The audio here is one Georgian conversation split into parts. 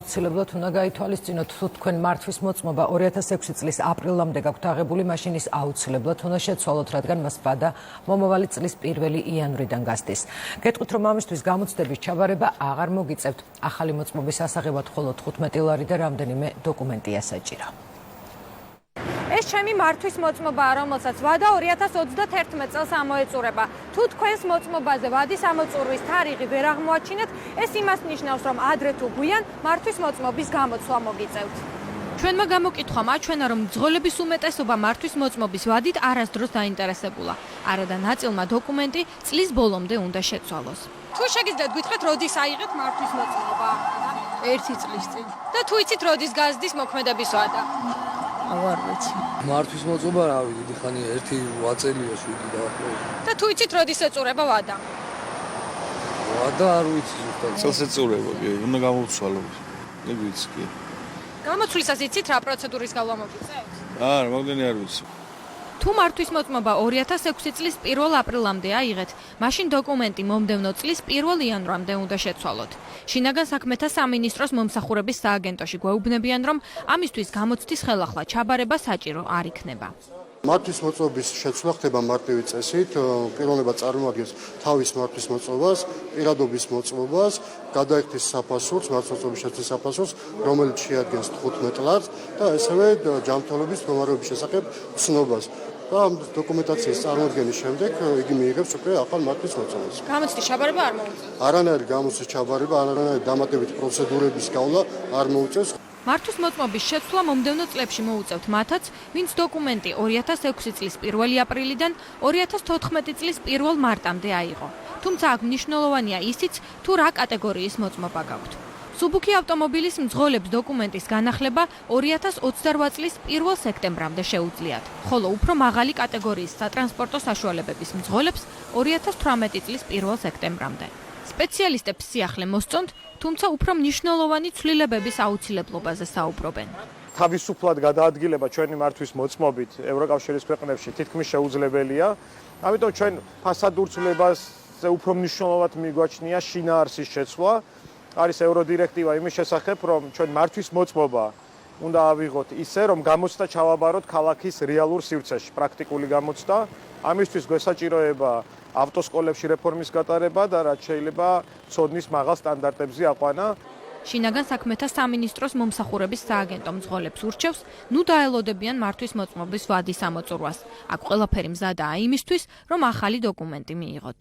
აუცილებლად უნდა გაითვალისწინოთ, თუ თქვენ მართვის მოწმობა 2006 წლის აპრილამდე გაქვთ აღებული, მაშინ ის აუცილებლად უნდა შეცვალოთ, რადგან მას ვადა მომავალი წლის 1 იანვრიდან გასდის. გეტყვით, რომ ამისთვის გამოცდების ჩაბარება აღარ მოგიწევთ. ახალი მოწმობის ასაღებად მხოლოდ 15 ლარი და რამდენიმე დოკუმენტია საჭირო. ეს ჩემი მართვის მოწმობაა, რომელსაც ვადა 2031 წელს ამოეწურება. თუ თქვენს მოწმობაზე ვადის ამოწურვის თარიღი ვერ აღმოაჩინეთ, ეს იმას ნიშნავს, რომ ადრე თუ გვიან მართვის მოწმობის გამოცვლა მოგიწევთ. ჩვენმა გამოკითხვამ აჩვენა, რომ მძღოლების უმეტესობა მართვის მოწმობის ვადით არასდროს დაინტერესებულა. არადა ნაწილმა დოკუმენტი წლის ბოლომდე უნდა შეცვალოს. თუ შეგიძლიათ გითხრათ, როდის აიღეთ მართვის მოწმობა? 1 წლის წინ. და თუ იცით, როდის გაზრდის მოქმედების ვადა? აღარ ვიცი. მართვის მოწმობა რავი, დიდი ხანია, 8 წელია 7 დაახლოებით. და თუ იცით, როდის ეწურება ვადა? ვადა არ ვიცი ზუსტად. წელს ეწურება, კი, უნდა გამოვცვალო. მე ვიცი, კი. გამოცვლისას იცით, რა პროცედურის გავლა მოგიწევთ? არა, მაგდენი არ ვიცი. თუ მართვის მოწმობა 2006 წლის 1 აპრილამდე აიღეთ, მაშინ დოკუმენტი მომდევნო წლის 1 იანვრამდე უნდა შეცვალოთ. შინაგან საქმეთა სამინისტროს მომსახურების სააგენტოში გვეუბნებიან, რომ ამისთვის გამოცდის ხელახლა ჩაბარება საჭირო არ იქნება. მართვის მოწმობის შეცვლა ხდება მარტივი წესით, პიროვნება წარმოადგენს თავის მართვის მოწმობას, პირადობის მოწმობას, გადაიხდის საფასურს, მართვის მოწმობის შეცვლის საფასურს, რომელიც შეადგენს 15 ლარს და ასევე ჯანმრთელობის მდგომარეობის შესახებ ცნობას. და ამ დოკუმენტაციის წარმოდგენის შემდეგ იგი მიიღებს უკვე ახალ მართვის მოწმობას. გამოცდის ჩაბარება არ მოუწევს. არანაირი გამოცდის ჩაბარება, არანაირი დამატებითი პროცედურების გავლა არ მოუწევს. მართვის მოწმობის შეცვლა მომდევნო წლებში მოუწევთ მათაც, ვინც დოკუმენტი 2006 წლის 1 აპრილიდან 2014 წლის 1 მარტამდე აიღო. თუმცა აქ მნიშვნელოვანია ისიც, თუ რა კატეგორიის მოწმობა გაქვთ. სუბუქი ავტომობილის მძღოლებს დოკუმენტის განახლება 2028 წლის 1 სექტემბრამდე შეუძლიათ, ხოლო უფრო მაღალი კატეგორიის სატრანსპორტო საშუალებების მძღოლებს 2018 წლის 1 სექტემბრამდე. სპეციალისტებს სიახლე მოსწონთ, თუმცა უფრო მნიშვნელოვანი ცვლილებების აუცილებლობაზე საუბრობენ. თავისუფლად გადაადგილება ჩვენი მართვის მოწმობით ევროკავშირის ქვეყნებში თითქმის შეუძლებელია. ამიტომ ჩვენ ფასადურ ცვლილებაზე უფრო მნიშვნელოვნად მიგვაჩნია შინაარსის შეცვლა. არის ევროდირექტივა იმის შესახებ, რომ ჩვენ მართვის მოწმობა უნდა ავიღოთ ისე, რომ გამოცდა ჩავაბაროთ ქალაქის რეალურ სივრცეში, პრაქტიკული გამოცდა. ამისთვის გვესაჭიროება ავტოსკოლებში რეფორმის გატარება და რაც შეიძლება ცოდნის მაღალ სტანდარტებზე აყვანა. შინაგან საქმეთა სამინისტროს მომსახურების სააგენტო მძღოლებს ურჩევს, ნუ დაელოდებიან მართვის მოწმობის ვადის ამოწურვას. აქ ყველაფერი მზადაა იმისთვის, რომ ახალი დოკუმენტი მიიღოთ.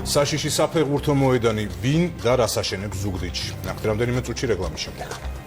საშიში საფეხბურთო მოედანი ვინ და რას აშენებს ზუგდიდში? აქ რამდენიმე წუთში რეკლამის შემდეგ.